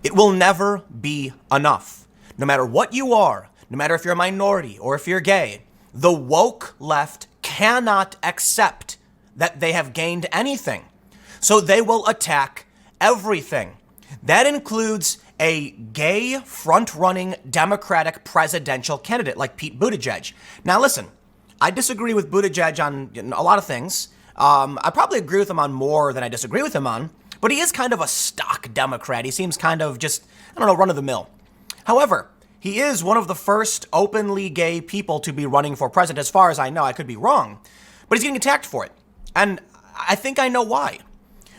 It will never be enough. No matter what you are, no matter if you're a minority or if you're gay, the woke left cannot accept that they have gained anything. So they will attack everything. That includes a gay front-running Democratic presidential candidate like Pete Buttigieg. Now listen, I disagree with Buttigieg on a lot of things. I probably agree with him on more than I disagree with him on, but he is kind of a stock Democrat. He seems kind of just, run of the mill. However, he is one of the first openly gay people to be running for president, as far as I know. I could be wrong, but he's getting attacked for it. And I think I know why.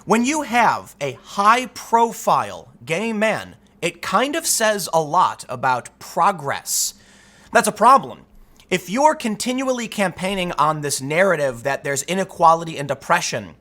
When you have a high-profile gay man, it kind of says a lot about progress. That's a problem. If you're continually campaigning on this narrative that there's inequality and oppression,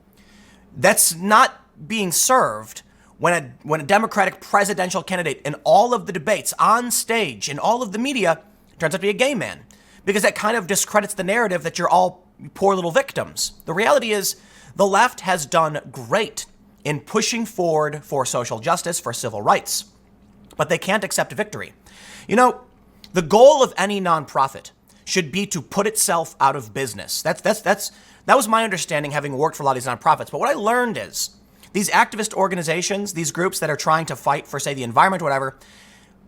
that's not being served when a Democratic presidential candidate in all of the debates, on stage, in all of the media, turns out to be a gay man. Because that kind of discredits the narrative that you're all poor little victims. The reality is the left has done great in pushing forward for social justice, for civil rights. But they can't accept victory. The goal of any nonprofit should be to put itself out of business. That was my understanding, having worked for a lot of these nonprofits. But what I learned is these activist organizations, these groups that are trying to fight for, say, the environment or whatever,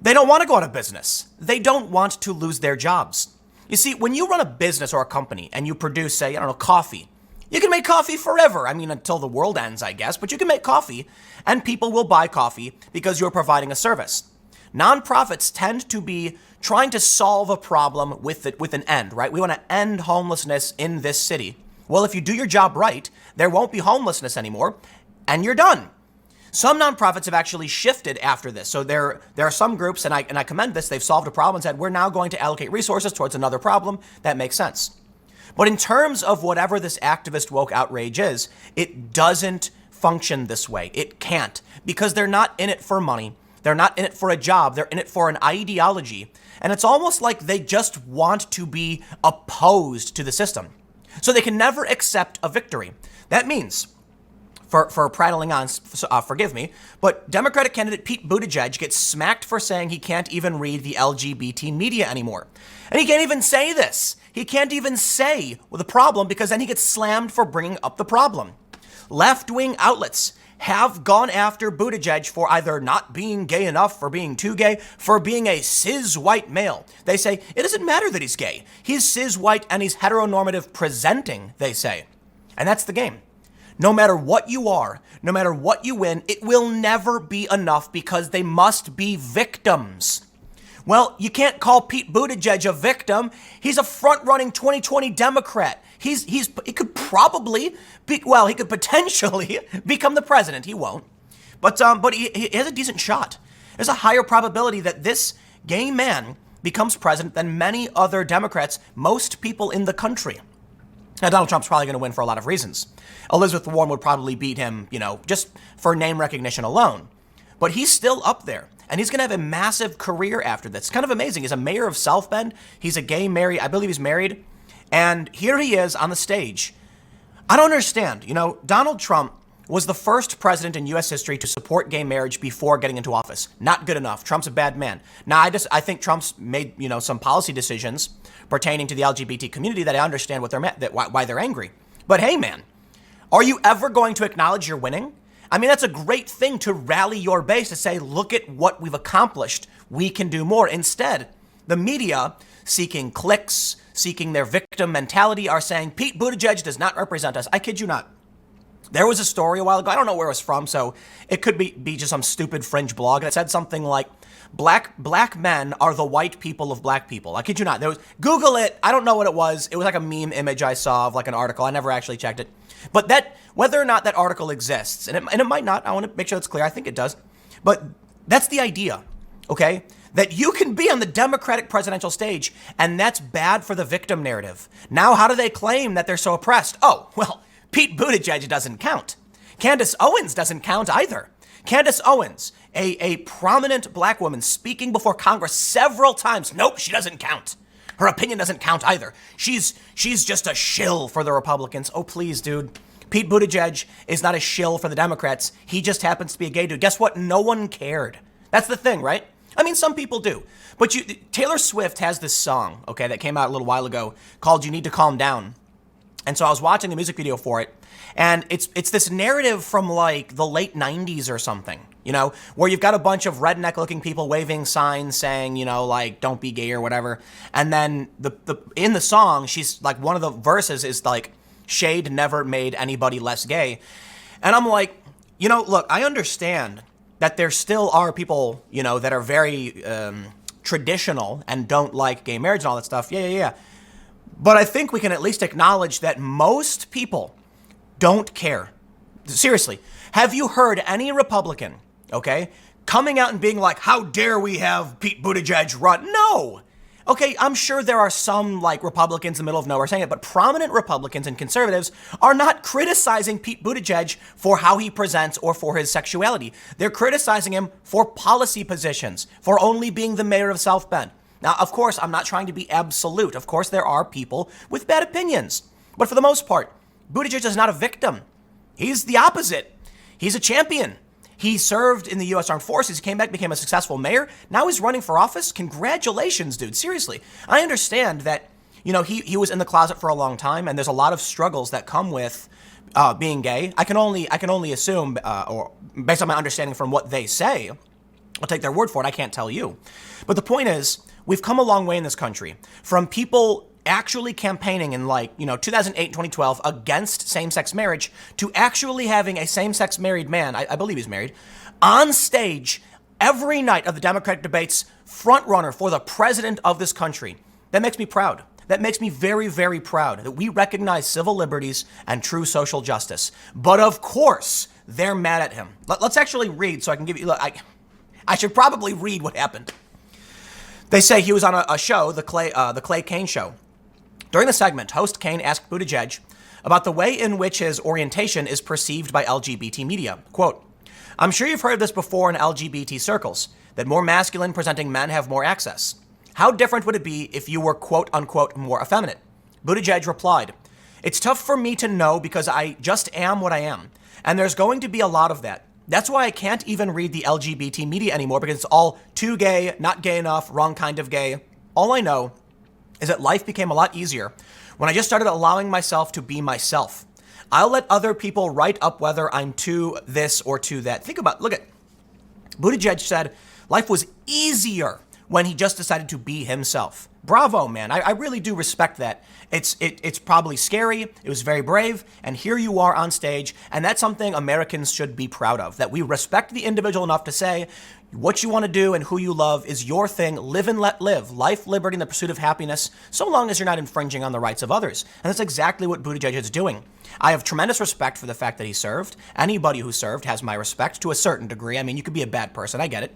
they don't want to go out of business. They don't want to lose their jobs. You see, when you run a business or a company and you produce, say, coffee, you can make coffee forever. Until the world ends, I guess, but you can make coffee and people will buy coffee because you're providing a service. Nonprofits tend to be trying to solve a problem with an end, right? We want to end homelessness in this city. Well, if you do your job right, there won't be homelessness anymore and you're done. Some nonprofits have actually shifted after this. So there are some groups, and I commend this, they've solved a problem and said, we're now going to allocate resources towards another problem. That makes sense. But in terms of whatever this activist woke outrage is, it doesn't function this way. It can't, because they're not in it for money. They're not in it for a job. They're in it for an ideology. And it's almost like they just want to be opposed to the system. So they can never accept a victory. That means, for prattling on, forgive me, but Democratic candidate Pete Buttigieg gets smacked for saying he can't even read the LGBT media anymore. And he can't even say this. He can't even say the problem, because then he gets slammed for bringing up the problem. Left-wing outlets have gone after Buttigieg for either not being gay enough, for being too gay, for being a cis white male. They say, it doesn't matter that he's gay. He's cis white and he's heteronormative presenting, they say. And that's the game. No matter what you are, no matter what you win, it will never be enough, because they must be victims. Well, you can't call Pete Buttigieg a victim. He's a front-running 2020 Democrat. He could probably be, well, he could potentially become the president. He won't. But he has a decent shot. There's a higher probability that this gay man becomes president than many other Democrats, most people in the country. Now, Donald Trump's probably going to win for a lot of reasons. Elizabeth Warren would probably beat him, just for name recognition alone. But he's still up there, and he's going to have a massive career after this. It's kind of amazing. He's a mayor of South Bend. He's a gay married, I believe he's married. And here he is on the stage. I don't understand. Donald Trump was the first president in U.S. history to support gay marriage before getting into office. Not good enough. Trump's a bad man. Now, I think Trump's made, some policy decisions pertaining to the LGBT community that I understand why they're angry. But hey, man, are you ever going to acknowledge you're winning? That's a great thing to rally your base, to say, look at what we've accomplished. We can do more. Instead, the media, seeking clicks, seeking their victim mentality, are saying Pete Buttigieg does not represent us. I kid you not. There was a story a while ago. I don't know where it was from, so it could be just some stupid fringe blog that said something like, black men are the white people of black people. I kid you not. Google it. I don't know what it was. It was like a meme image I saw of like an article. I never actually checked it. But whether or not that article exists, and it might not, I want to make sure that's clear. I think it does. But that's the idea, okay? That you can be on the Democratic presidential stage, and that's bad for the victim narrative. Now, how do they claim that they're so oppressed? Oh, well, Pete Buttigieg doesn't count. Candace Owens doesn't count either. Candace Owens, a prominent black woman speaking before Congress several times. Nope, she doesn't count. Her opinion doesn't count either. She's just a shill for the Republicans. Oh, please, dude. Pete Buttigieg is not a shill for the Democrats. He just happens to be a gay dude. Guess what? No one cared. That's the thing, right? I mean, some people do. But Taylor Swift has this song, okay, that came out a little while ago called You Need to Calm Down. And so I was watching the music video for it, and it's this narrative from like the late 90s or something, you know, where you've got a bunch of redneck looking people waving signs saying, you know, like, don't be gay or whatever. And then in the song, she's like, one of the verses is like, shade never made anybody less gay. And I'm like, you know, look, I understand that there still are people, you know, that are very traditional and don't like gay marriage and all that stuff. Yeah. But I think we can at least acknowledge that most people don't care. Seriously, have you heard any Republican, okay, coming out and being like, how dare we have Pete Buttigieg run? No. Okay, I'm sure there are some like Republicans in the middle of nowhere saying it, but prominent Republicans and conservatives are not criticizing Pete Buttigieg for how he presents or for his sexuality. They're criticizing him for policy positions, for only being the mayor of South Bend. Now, of course, I'm not trying to be absolute. Of course, there are people with bad opinions. But for the most part, Buttigieg is not a victim. He's the opposite. He's a champion. He served in the U.S. Armed Forces. He came back, became a successful mayor. Now he's running for office. Congratulations, dude. Seriously. I understand that, you know, he was in the closet for a long time, and there's a lot of struggles that come with being gay. I can only assume, or based on my understanding from what they say, I'll take their word for it. I can't tell you. But the point is, we've come a long way in this country from people actually campaigning in 2008, 2012 against same-sex marriage to actually having a same-sex married man, I believe he's married, on stage every night of the Democratic debates, front runner for the president of this country. That makes me proud. That makes me very, very proud that we recognize civil liberties and true social justice. But of course, they're mad at him. Let's actually read so I can give you, look, I should probably read what happened. They say he was on a show, the Clay Kane show. During the segment, host Kane asked Buttigieg about the way in which his orientation is perceived by LGBT media. Quote, I'm sure you've heard this before in LGBT circles, that more masculine presenting men have more access. How different would it be if you were quote unquote more effeminate? Buttigieg replied, it's tough for me to know because I just am what I am. And there's going to be a lot of that. That's why I can't even read the LGBT media anymore because it's all too gay, not gay enough, wrong kind of gay. All I know is that life became a lot easier when I just started allowing myself to be myself. I'll let other people write up whether I'm to this or to that. Look at, Buttigieg said life was easier when he just decided to be himself. Bravo, man. I really do respect that. It's probably scary. It was very brave. And here you are on stage. And that's something Americans should be proud of, that we respect the individual enough to say what you want to do and who you love is your thing. Live and let live. Life, liberty, and the pursuit of happiness, so long as you're not infringing on the rights of others. And that's exactly what Buttigieg is doing. I have tremendous respect for the fact that he served. Anybody who served has my respect to a certain degree. I mean, you could be a bad person. I get it.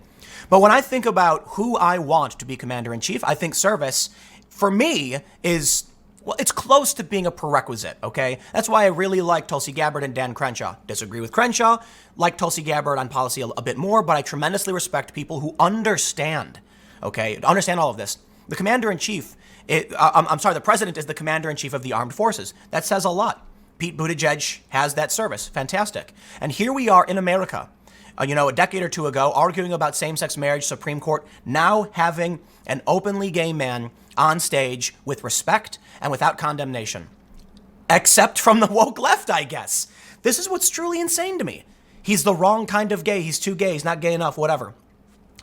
But when I think about who I want to be commander-in-chief, I think service, for me, is, well, it's close to being a prerequisite, okay? That's why I really like Tulsi Gabbard and Dan Crenshaw. Disagree with Crenshaw, like Tulsi Gabbard on policy a bit more, but I tremendously respect people who understand, okay? Understand all of this. The commander-in-chief, the president is the commander-in-chief of the armed forces. That says a lot. Pete Buttigieg has that service. Fantastic. And here we are in America, a decade or two ago, arguing about same-sex marriage, Supreme Court, now having an openly gay man on stage with respect and without condemnation. Except from the woke left, I guess. This is what's truly insane to me. He's the wrong kind of gay. He's too gay. He's not gay enough, whatever.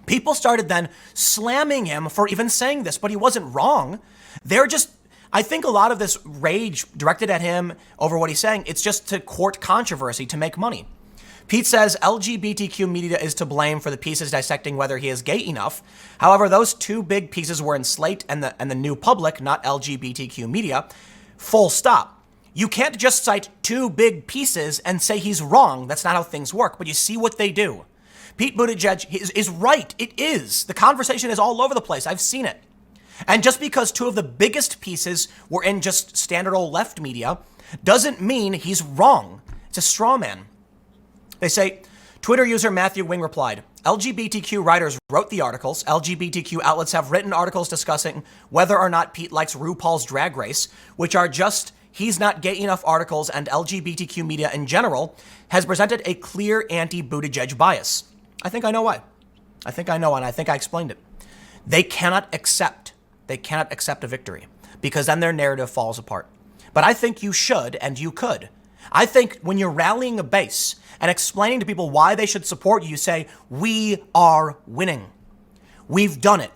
People started then slamming him for even saying this, but he wasn't wrong. I think a lot of this rage directed at him over what he's saying, it's just to court controversy, to make money. Pete says LGBTQ media is to blame for the pieces dissecting whether he is gay enough. However, those two big pieces were in Slate and the New Public, not LGBTQ media. Full stop. You can't just cite two big pieces and say he's wrong. That's not how things work. But you see what they do. Pete Buttigieg is right. It is. The conversation is all over the place. I've seen it. And just because two of the biggest pieces were in just standard old left media doesn't mean he's wrong. It's a straw man. They say, Twitter user Matthew Wing replied, LGBTQ writers wrote the articles. LGBTQ outlets have written articles discussing whether or not Pete likes RuPaul's Drag Race, which are just he's not gay enough articles, and LGBTQ media in general has presented a clear anti-Buttigieg bias. I think I know why. I think I know, and I think I explained it. They cannot accept a victory because then their narrative falls apart. But I think you should and you could. I think when you're rallying a base and explaining to people why they should support you, you say, we are winning. We've done it.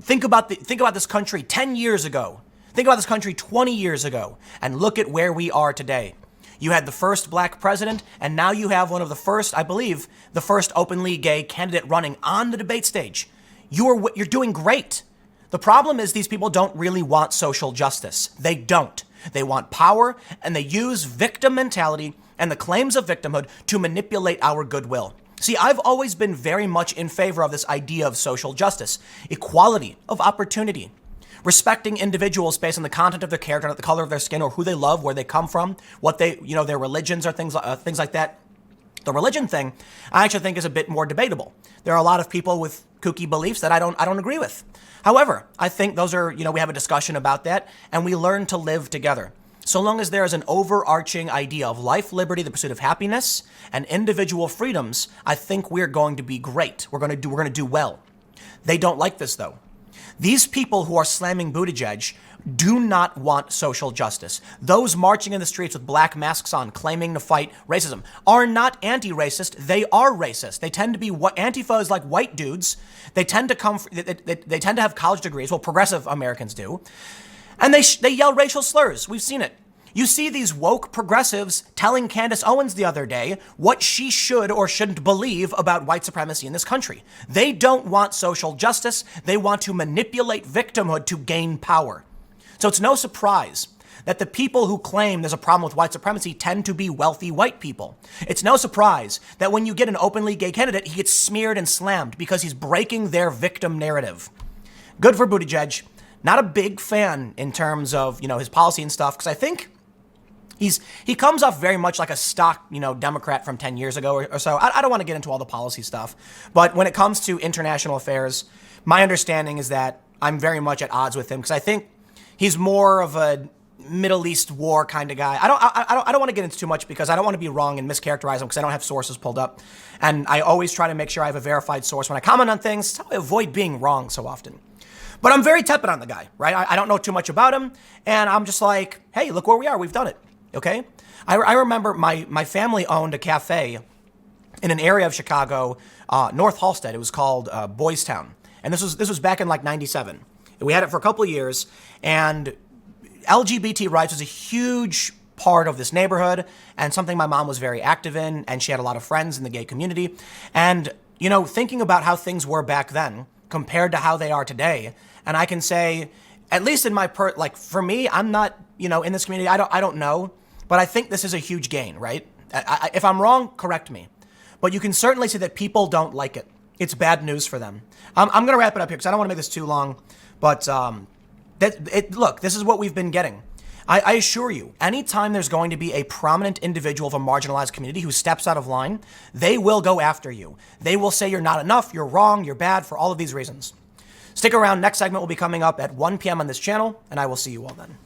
Think about this country 10 years ago. Think about this country 20 years ago and look at where we are today. You had the first black president, and now you have one of the first, I believe, the first openly gay candidate running on the debate stage. You're doing great. The problem is these people don't really want social justice. They don't. They want power, and they use victim mentality and the claims of victimhood to manipulate our goodwill. See, I've always been very much in favor of this idea of social justice, equality of opportunity, respecting individuals based on the content of their character, not the color of their skin or who they love, where they come from, what they, their religions or things like that. The religion thing, I actually think is a bit more debatable. There are a lot of people with kooky beliefs that I don't agree with. However, I think those are, we have a discussion about that and we learn to live together. So long as there is an overarching idea of life, liberty, the pursuit of happiness, and individual freedoms, I think we're going to be great. We're going to do well. They don't like this though. These people who are slamming Buttigieg do not want social justice. Those marching in the streets with black masks on, claiming to fight racism, are not anti-racist. They are racist. They tend to be what Antifa is like white dudes. They tend to they tend to have college degrees. Well, progressive Americans do, and they yell racial slurs. We've seen it. You see these woke progressives telling Candace Owens the other day what she should or shouldn't believe about white supremacy in this country. They don't want social justice. They want to manipulate victimhood to gain power. So it's no surprise that the people who claim there's a problem with white supremacy tend to be wealthy white people. It's no surprise that when you get an openly gay candidate, he gets smeared and slammed because he's breaking their victim narrative. Good for Buttigieg. Not a big fan in terms of, his policy and stuff, because I think he comes off very much like a stock, Democrat from 10 years ago or so. I don't want to get into all the policy stuff, but when it comes to international affairs, my understanding is that I'm very much at odds with him because I think he's more of a Middle East war kind of guy. I don't want to get into too much because I don't want to be wrong and mischaracterize him because I don't have sources pulled up. And I always try to make sure I have a verified source when I comment on things. That's how I avoid being wrong so often. But I'm very tepid on the guy, right? I don't know too much about him. And I'm just like, hey, look where we are. We've done it. Okay? I remember my family owned a cafe in an area of Chicago, North Halstead. It was called Boys Town. And this was back in like 97. We had it for a couple of years, and LGBT rights was a huge part of this neighborhood and something my mom was very active in, and she had a lot of friends in the gay community. And, thinking about how things were back then compared to how they are today, and I can say, at least in my for me, I'm not, in this community, I don't know, but I think this is a huge gain, right? If I'm wrong, correct me. But you can certainly see that people don't like it. It's bad news for them. I'm going to wrap it up here because I don't want to make this too long. But look, this is what we've been getting. I assure you, anytime there's going to be a prominent individual of a marginalized community who steps out of line, they will go after you. They will say you're not enough, you're wrong, you're bad for all of these reasons. Stick around. Next segment will be coming up at 1 p.m. on this channel, and I will see you all then.